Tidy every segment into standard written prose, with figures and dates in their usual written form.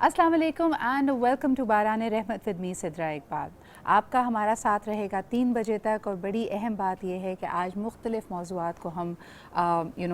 अस्सलाम वालेकुम and welcome to बारान रहमत विद मी सिद्रा इकबाल। आपका हमारा साथ रहेगा 3 बजे तक और बड़ी अहम बात यह है कि आज मुख्तलिफ़ मौज़ूआत को हम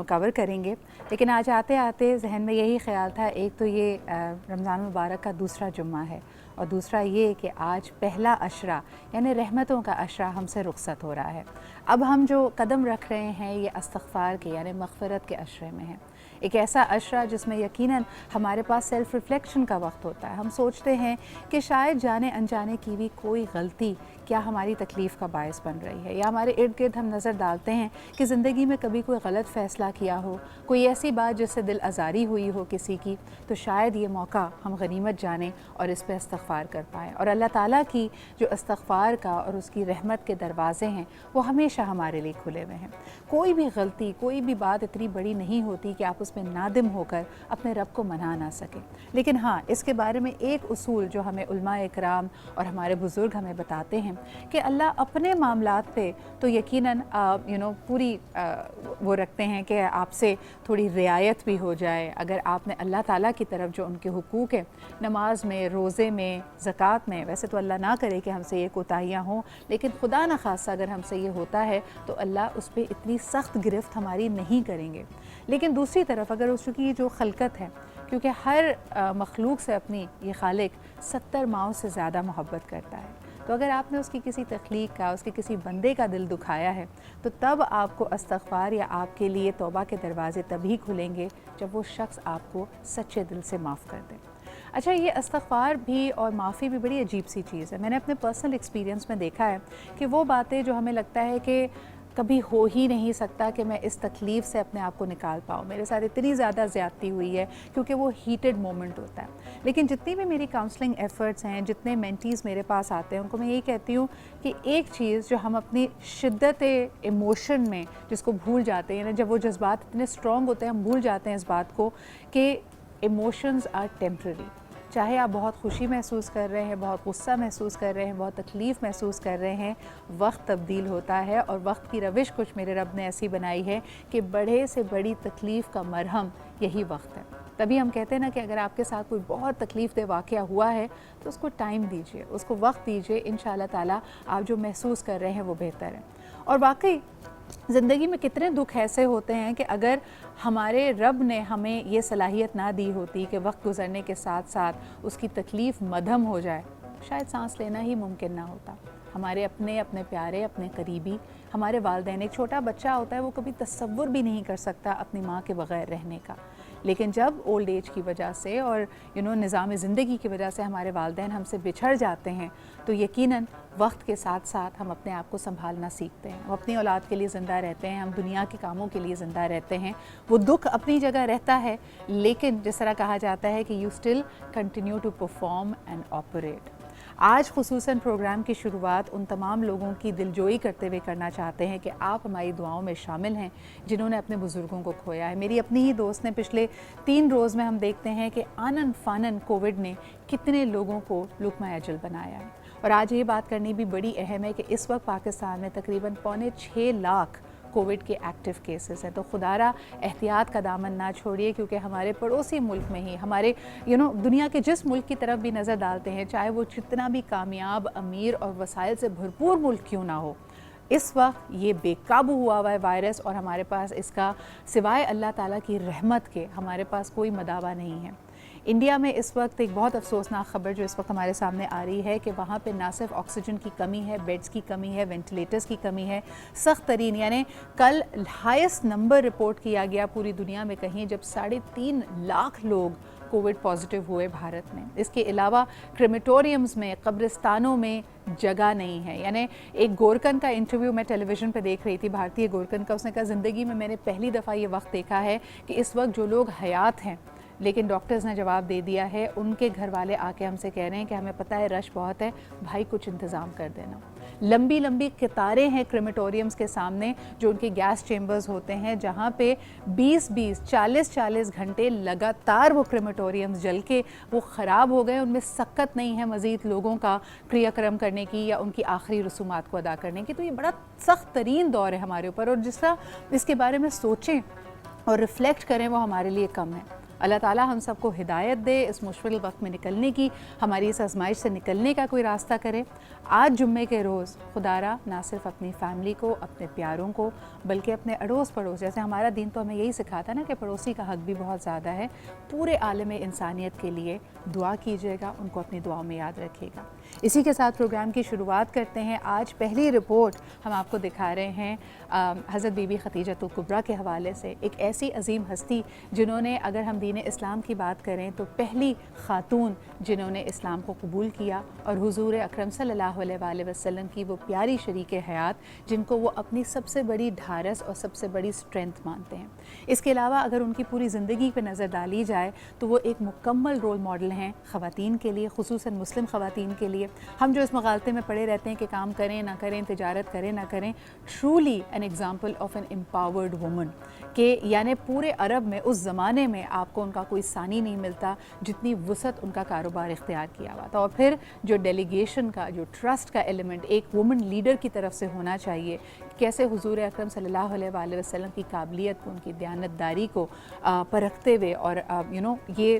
कवर करेंगे। लेकिन आज आते आते जहन में यही ख्याल था, एक तो ये रमज़ान मुबारक का दूसरा जुम्मा है और दूसरा ये कि आज पहला अशरा यानी रहमतों का अशरा हमसे रुखसत हो रहा है। अब हम जो कदम रख रहे हैं ये इस्तग़फ़ार के यानी मग़फ़िरत के अशरे में है। एक ऐसा अशरा जिसमें यकीनन हमारे पास सेल्फ़ रिफ़्लेक्शन का वक्त होता है। हम सोचते हैं कि शायद जाने अनजाने की भी कोई गलती क्या हमारी तकलीफ़ का बायस बन रही है, या हमारे इर्द गिर्द हम नज़र डालते हैं कि ज़िंदगी में कभी कोई गलत फ़ैसला किया हो, कोई ऐसी बात जिससे दिल आज़ारी हुई हो किसी की, तो शायद ये मौका हम गनीमत जानें और इस पर इस्तग़फ़ार कर पाएँ। और अल्लाह ताला की जो इस्तग़फ़ार का और उसकी रहमत के दरवाज़े हैं वो हमेशा हमारे लिए खुले हुए हैं। कोई भी गलती, कोई भी बात इतनी बड़ी नहीं होती कि आप उसमें नादिम होकर अपने रब को मना ना सकें। लेकिन हाँ, इसके बारे में एक उसूल जो हमें उलमा इकराम और हमारे बुज़ुर्ग हमें बताते हैं कि अल्लाह अपने मामलात पे तो यकीनन पूरी वो रखते हैं कि आपसे थोड़ी रियायत भी हो जाए। अगर आपने अल्लाह ताला की तरफ जो उनके हुकूक हैं, नमाज में, रोज़े में, ज़कात में, वैसे तो अल्लाह ना करे कि हमसे ये कोताहियाँ हों, लेकिन खुदा न खासा अगर हमसे ये होता है तो अल्लाह उस पर इतनी सख्त गिरफ्त हमारी नहीं करेंगे। लेकिन दूसरी तरफ अगर उसकी जो खलकत है, क्योंकि हर मखलूक से अपनी ये खालिक 70 माओं से ज़्यादा मोहब्बत करता है, तो अगर आपने उसकी किसी तख्लीक का, उसके किसी बंदे का दिल दुखाया है तो तब आपको इस्तग़फ़ार या आपके लिए तौबा के दरवाज़े तभी खुलेंगे जब वो शख्स आपको सच्चे दिल से माफ़ कर दे। अच्छा, ये इस्तग़फ़ार भी और माफ़ी भी बड़ी अजीब सी चीज़ है। मैंने अपने पर्सनल एक्सपीरियंस में देखा है कि वो बातें जो हमें लगता है कि कभी हो ही नहीं सकता कि मैं इस तकलीफ़ से अपने आप को निकाल पाऊँ, मेरे साथ इतनी ज़्यादा ज़्यादती हुई है, क्योंकि वो हीटेड मोमेंट होता है। लेकिन जितनी भी मेरी काउंसलिंग एफ़र्ट्स हैं, जितने मेंटीज़ मेरे पास आते हैं, उनको मैं यही कहती हूँ कि एक चीज़ जो हम अपनी शिद्दत इमोशन में जिसको भूल जाते हैं, जब वो जज्बात इतने स्ट्रॉन्ग होते हैं हम भूल जाते हैं इस बात को कि इमोशंस आर टेम्पररी। चाहे आप बहुत खुशी महसूस कर रहे हैं, बहुत गुस्सा महसूस कर रहे हैं, बहुत तकलीफ़ महसूस कर रहे हैं, वक्त तब्दील होता है और वक्त की रविश कुछ मेरे रब ने ऐसी बनाई है कि बड़े से बड़ी तकलीफ़ का मरहम यही वक्त है। तभी हम कहते हैं ना कि अगर आपके साथ कोई बहुत तकलीफ़ दे वाक़या हुआ है तो उसको टाइम दीजिए, उसको वक्त दीजिए, इंशाअल्लाह ताला आप जो महसूस कर रहे हैं वो बेहतर है। और वाकई ज़िंदगी में कितने दुख ऐसे होते हैं कि अगर हमारे रब ने हमें ये सलाहियत ना दी होती कि वक्त गुज़रने के साथ साथ उसकी तकलीफ़ मधम हो जाए, शायद सांस लेना ही मुमकिन ना होता। हमारे अपने प्यारे, अपने करीबी, हमारे वालिदैन, एक छोटा बच्चा होता है वो कभी तसव्वुर भी नहीं कर सकता अपनी माँ के बग़ैर रहने का। लेकिन जब ओल्ड एज की वजह से और निज़ाम ज़िंदगी की वजह से हमारे वालिदैन हमसे बिछड़ जाते हैं तो यकीनन वक्त के साथ साथ हम अपने आप को संभालना सीखते हैं। हम अपनी औलाद के लिए ज़िंदा रहते हैं, हम दुनिया के कामों के लिए ज़िंदा रहते हैं। वो दुख अपनी जगह रहता है, लेकिन जिस तरह कहा जाता है कि you still continue to perform and operate. आज ख़ुसूसन प्रोग्राम की शुरुआत उन तमाम लोगों की दिलजोई करते हुए करना चाहते हैं कि आप हमारी दुआओं में शामिल हैं जिन्होंने अपने बुज़ुर्गों को खोया है। मेरी अपनी ही दोस्त ने पिछले 3 रोज़ में हम देखते हैं कि आनन फानन कोविड ने कितने लोगों को लुक़मा अजल बनाया है। और आज ये बात करनी भी बड़ी अहम है कि इस वक्त पाकिस्तान में तकरीबन 6.25 लाख कोविड के एक्टिव केसेस हैं। तो खुदारा एहतियात का दामन ना छोड़िए, क्योंकि हमारे पड़ोसी मुल्क में ही हमारे दुनिया के जिस मुल्क की तरफ भी नज़र डालते हैं, चाहे वो जितना भी कामयाब, अमीर और वसाइल से भरपूर मुल्क क्यों ना हो, इस वक्त ये बेकाबू हुआ है वायरस और हमारे पास इसका सिवाय अल्लाह ताला की रहमत के हमारे पास कोई मदावा नहीं है। इंडिया में इस वक्त एक बहुत अफसोसनाक ख़बर जो इस वक्त हमारे सामने आ रही है कि वहाँ पे ना सिर्फ ऑक्सीजन की कमी है, बेड्स की कमी है, वेंटिलेटर्स की कमी है, सख्त तरीन यानी कल हाईएस्ट नंबर रिपोर्ट किया गया पूरी दुनिया में कहीं जब 3.5 लाख लोग कोविड पॉजिटिव हुए भारत में। इसके अलावा क्रेमेटोरियम्स में, कब्रिस्तानों में जगह नहीं है। यानी एक गोरकन का इंटरव्यू मैं टेलीविज़न पे देख रही थी, भारतीय गोरकन का, उसने कहा ज़िंदगी में मैंने पहली दफ़ा ये वक्त देखा है कि इस वक्त जो लोग हयात हैं लेकिन डॉक्टर्स ने जवाब दे दिया है, उनके घर वाले आके हमसे कह रहे हैं कि हमें पता है रश बहुत है, भाई कुछ इंतज़ाम कर देना। लंबी लंबी कतारें हैं क्रेमेटोरियम्स के सामने जो उनके गैस चेम्बर्स होते हैं, जहाँ पे 20-20, 40-40 घंटे लगातार वो क्रेमेटोरियम्स जल के वो ख़राब हो गए। उनमें सक्कत नहीं है मज़ीद लोगों का क्रियाक्रम करने की या उनकी आखिरी रसूमात को अदा करने की। तो ये बड़ा सख्त तरीन दौर है हमारे ऊपर, और जिस तरह इसके बारे में सोचें और रिफ़्लेक्ट करें वो हमारे लिए कम है। اللہ ताला हम सबको हिदायत दे, इस मुश्किल वक्त में निकलने की, हमारी इस आजमाइश से निकलने का कोई रास्ता करे। आज जुम्मे के रोज़ खुदारा ना सिर्फ अपनी फैमिली को, अपने प्यारों को, बल्कि अपने अड़ोस पड़ोस, जैसे हमारा दीन तो हमें यही सिखाता ना कि पड़ोसी का हक़ भी बहुत ज़्यादा है, पूरे आलम इंसानियत के लिए दुआ कीजिएगा, उनको अपनी दुआओं में याद रखिएगा। इसी के साथ प्रोग्राम की शुरुआत करते हैं। आज पहली रिपोर्ट हम आपको दिखा रहे हैं हज़रत बीबी खदीजतुल कुबरा के हवाले से, एक ऐसी अजीम हस्ती जिन्होंने, अगर हम दीन इस्लाम की बात करें तो पहली ख़ातून जिन्होंने इस्लाम को कबूल किया, और हुज़ूर अकरम सल्लल्लाहु अलैहि वसल्लम की वो प्यारी शरीक हयात जिनको वो अपनी सबसे बड़ी ढारस और सबसे बड़ी स्ट्रेंथ मानते हैं। इसके अलावा अगर उनकी पूरी ज़िंदगी पर नज़र डाली जाए तो वो एक मुकम्मल रोल मॉडल हैं ख़वातीन के लिए, ख़ुसूसन मुस्लिम ख़वातीन के लिए। हम जो इस मगालते में पड़े रहते हैं कि काम करें ना करें, तिजारत करें ना करें, truly an example of an empowered woman, कि यानी पूरे अरब में उस ज़माने में आपको उनका कोई सानी नहीं मिलता जितनी वसअत उनका कारोबार इख्तियार किया हुआ था। और फिर जो डेलीगेशन का, जो ट्रस्ट का एलिमेंट एक वुमन लीडर की तरफ से होना चाहिए, कैसे हुजूर अकरम सल्लल्लाहु अलैहि वसल्लम की काबिलियत को, उनकी दयानतदारी को परखते हुए, और ये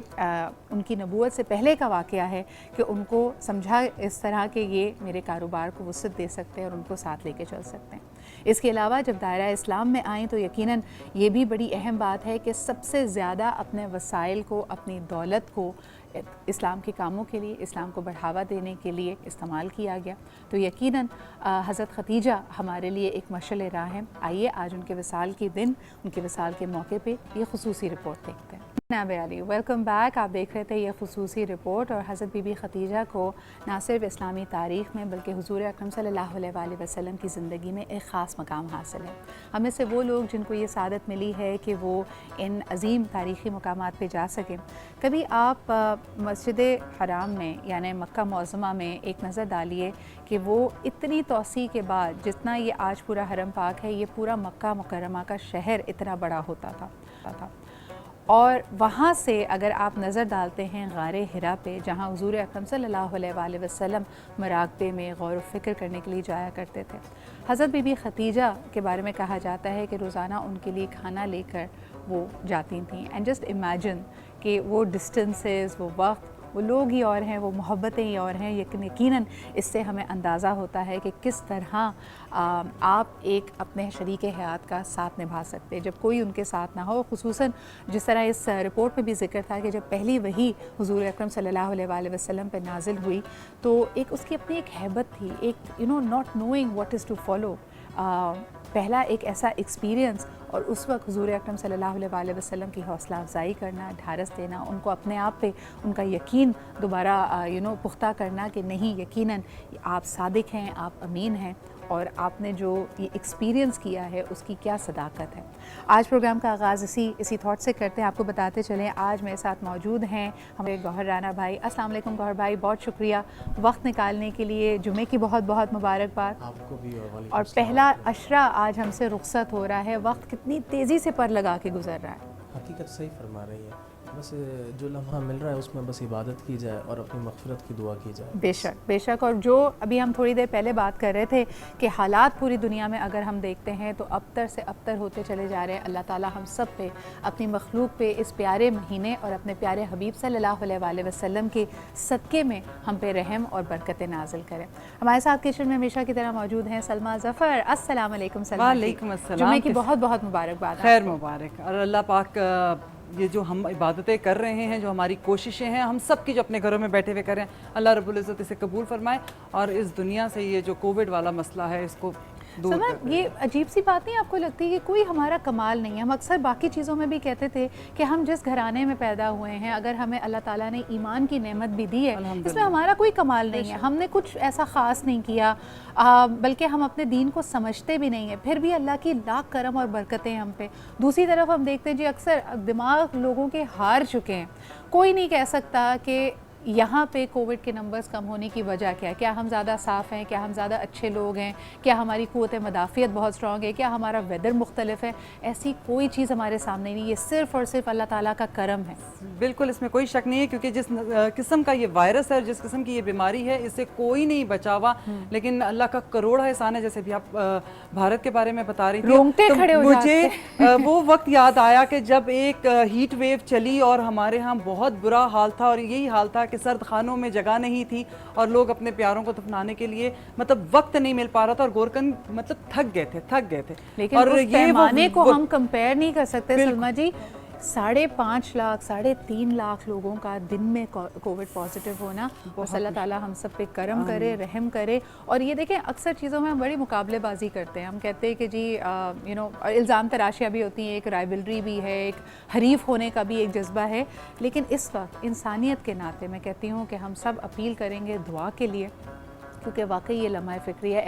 उनकी नबूवत से पहले का वाक़या है कि उनको समझा इस तरह कि ये मेरे कारोबार को वसअत दे सकते हैं और उनको साथ लेके चल सकते हैं। इसके अलावा जब दायरा इस्लाम में आएँ तो यकीनन ये भी बड़ी अहम बात है कि सबसे ज़्यादा अपने वसाइल को, अपनी दौलत को इस्लाम के कामों के लिए, इस्लाम को बढ़ावा देने के लिए इस्तेमाल किया गया। तो यकीनन हज़रत खदीजा हमारे लिए एक मशअल राह है। आइए आज उनके विसाल के दिन, उनके विसाल के मौके पे ये खुसूसी रिपोर्ट देखते हैं। नाबे अली, वेलकम बैक। आप देख रहे थे ये खुसूसी रिपोर्ट, और हज़रत बीबी खदीजा को ना सिर्फ इस्लामी तारीख़ में बल्कि हुज़ूर अकरम सल्लल्लाहु अलैहि वसल्लम की ज़िंदगी में एक ख़ास मकाम हासिल है। हमें से वो लोग जिनको ये सादत मिली है कि वो इन अजीम तारीख़ी मकामात पे जा सकें। कभी आप मस्जिद हराम में यानी मक्का मुअज़्ज़मा में एक नज़र डालिए कि वो इतनी तोसी के बाद, जितना ये आज पूरा हरम पाक है, ये पूरा मक्का मुकर्रमा का शहर इतना बड़ा होता था। और वहाँ से अगर आप नज़र डालते हैं गारे हिरा पे, जहाँ हुज़ूर अकरम सल्लल्लाहु अलैहि वसल्लम मराक़बे में गौर व फ़िक्र करने के लिए जाया करते थे। हज़रत बीबी खदीजा के बारे में कहा जाता है कि रोज़ाना उनके लिए खाना लेकर वो जाती थीं। एंड जस्ट इमेजिन कि वो डिस्टेंसेस, वो वक्त, वो लोग ही और हैं, वो मोहब्बतें ही और हैं। यकीनन इससे हमें अंदाज़ा होता है कि किस तरह आप एक अपने शरीक हयात का साथ निभा सकते हैं जब कोई उनके साथ ना हो। खुसूसन जिस तरह इस रिपोर्ट में भी ज़िक्र था कि जब पहली वही हुज़ूर अकरम सल्लल्लाहु अलैहि वसल्लम पे नाजिल हुई तो एक उसकी अपनी एक हैबत थी, एक not knowing what is to follow, पहला एक ऐसा एक्सपीरियंस, और उस वक्त हुज़ूर अकरम सल्लल्लाहु अलैहि वसल्लम की हौसला अफजाई करना, ढारस देना, उनको अपने आप पे उनका यकीन दोबारा पुख्ता करना कि नहीं, यकीनन आप सादिक हैं, आप अमीन हैं, और आपने जो ये एक्सपीरियंस किया है उसकी क्या सदाकत है। आज प्रोग्राम का आगाज़ इसी थॉट से करते हैं। आपको बताते चलें आज मेरे साथ मौजूद हैं हमारे गौहर राना भाई। अस्सलाम वालेकुम गौहर भाई, बहुत शुक्रिया वक्त निकालने के लिए। जुमे की बहुत बहुत मुबारकबाद आपको भी। और पहला अशरा आज हमसे रुखसत हो रहा है, वक्त कितनी तेज़ी से पर लगा के गुजर रहा है। हकीकत सही फरमा रही है, बस जो लम्हा मिल रहा है उसमें बस इबादत की जाए और अपनी मग़फ़िरत की दुआ की जाए। बेशक बेशक। और जो अभी हम थोड़ी देर पहले बात कर रहे थे कि हालात पूरी दुनिया में अगर हम देखते हैं तो अबतर से अबतर होते चले जा रहे हैं। अल्लाह ताला हम सब पे, अपनी मखलूक पे, इस प्यारे महीने और अपने प्यारे हबीब सल्लल्लाहु अलैहि वसल्लम के सदक़े में हम पे रहम और बरकत नाज़िल करें। हमारे साथ किचन में हमेशा की तरह मौजूद हैं सलमा ज़फ़र। अस्सलाम वालेकुम सलमा। वालेकुम अस्सलाम। जुमे की बहुत बहुत मुबारकबाद। खैर मुबारक। और अल्लाह पाक ये जो हम इबादतें कर रहे हैं, जो हमारी कोशिशें हैं, हम सब की जो अपने घरों में बैठे हुए कर रहे हैं, अल्लाह रब्बुल इज़्ज़त इसे कबूल फरमाए और इस दुनिया से ये जो कोविड वाला मसला है इसको दूर कर। ये अजीब सी बात नहीं आपको लगती है कि कोई हमारा कमाल नहीं है? हम अक्सर बाकी चीज़ों में भी कहते थे कि हम जिस घराने में पैदा हुए हैं, अगर हमें अल्लाह ताला ने ईमान की नेमत भी दी है, इसमें हमारा कोई कमाल नहीं है, हमने कुछ ऐसा ख़ास नहीं किया, बल्कि हम अपने दीन को समझते भी नहीं है, फिर भी अल्लाह की लाख करम और बरकतें हम पे। दूसरी तरफ हम देखते हैं जी अक्सर दिमाग लोगों के हार चुके हैं। कोई नहीं कह सकता कि यहाँ पे कोविड के नंबर्स कम होने की वजह क्या है? क्या हम ज़्यादा साफ़ हैं? क्या हम ज़्यादा अच्छे लोग हैं? क्या हमारी क़ुव्वत मदाफ़ियत बहुत स्ट्रॉन्ग है? क्या हमारा वेदर मुख्तलिफ है? ऐसी कोई चीज़ हमारे सामने नहीं, ये सिर्फ़ और सिर्फ अल्लाह ताला का करम है। बिल्कुल, इसमें कोई शक नहीं है, क्योंकि जिस किस्म का ये वायरस है, जिस किस्म की ये बीमारी है, इससे कोई नहीं बचा हुआ। लेकिन अल्लाह का करोड़ एहसान है, जैसे भी आप भारत के बारे में बता रही थी, रोंगटे खड़े हो मुझे वो वक्त याद आया कि जब एक हीट वेव चली और हमारे यहाँ बहुत बुरा हाल था, और यही हाल था कि सर्द खानों में जगह नहीं थी और लोग अपने प्यारों को दफनाने के लिए मतलब वक्त नहीं मिल पा रहा था, और गोरकन मतलब थक गए थे। लेकिन और उस पैमाने को हम कंपेयर नहीं कर सकते सलमा जी। 5.5 लाख 3.5 लाख लोगों का दिन में कोविड पॉजिटिव होना, बस अल्लाह ताला हम सब पे करम करे, रहम करे। और ये देखें, अक्सर चीज़ों में हम बड़ी मुकाबलेबाजी करते हैं, हम कहते हैं कि जी इल्ज़ाम तराशियाँ भी होती हैं, एक राइवलरी भी है, एक हरीफ होने का भी एक जज्बा है। लेकिन इस वक्त इंसानियत के नाते मैं कहती हूँ कि हम सब अपील करेंगे दुआ के लिए, क्योंकि वाकई ये लम्हा फ़िक्री है।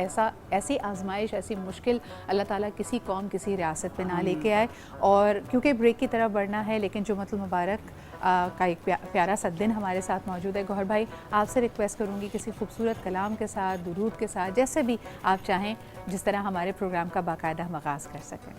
ऐसी आजमाइश, ऐसी मुश्किल अल्लाह ताला किसी कौम, किसी रियासत पे ना लेके आए। और क्योंकि ब्रेक की तरफ बढ़ना है, लेकिन जुम्मतुल मुबारक का एक प्यारा सा दिन हमारे साथ मौजूद है। गौहर भाई, आपसे रिक्वेस्ट करूँगी किसी खूबसूरत कलाम के साथ, दुरूद के साथ, जैसे भी आप चाहें, जिस तरह हमारे प्रोग्राम का बाकायदा हम आगाज़ कर सकें।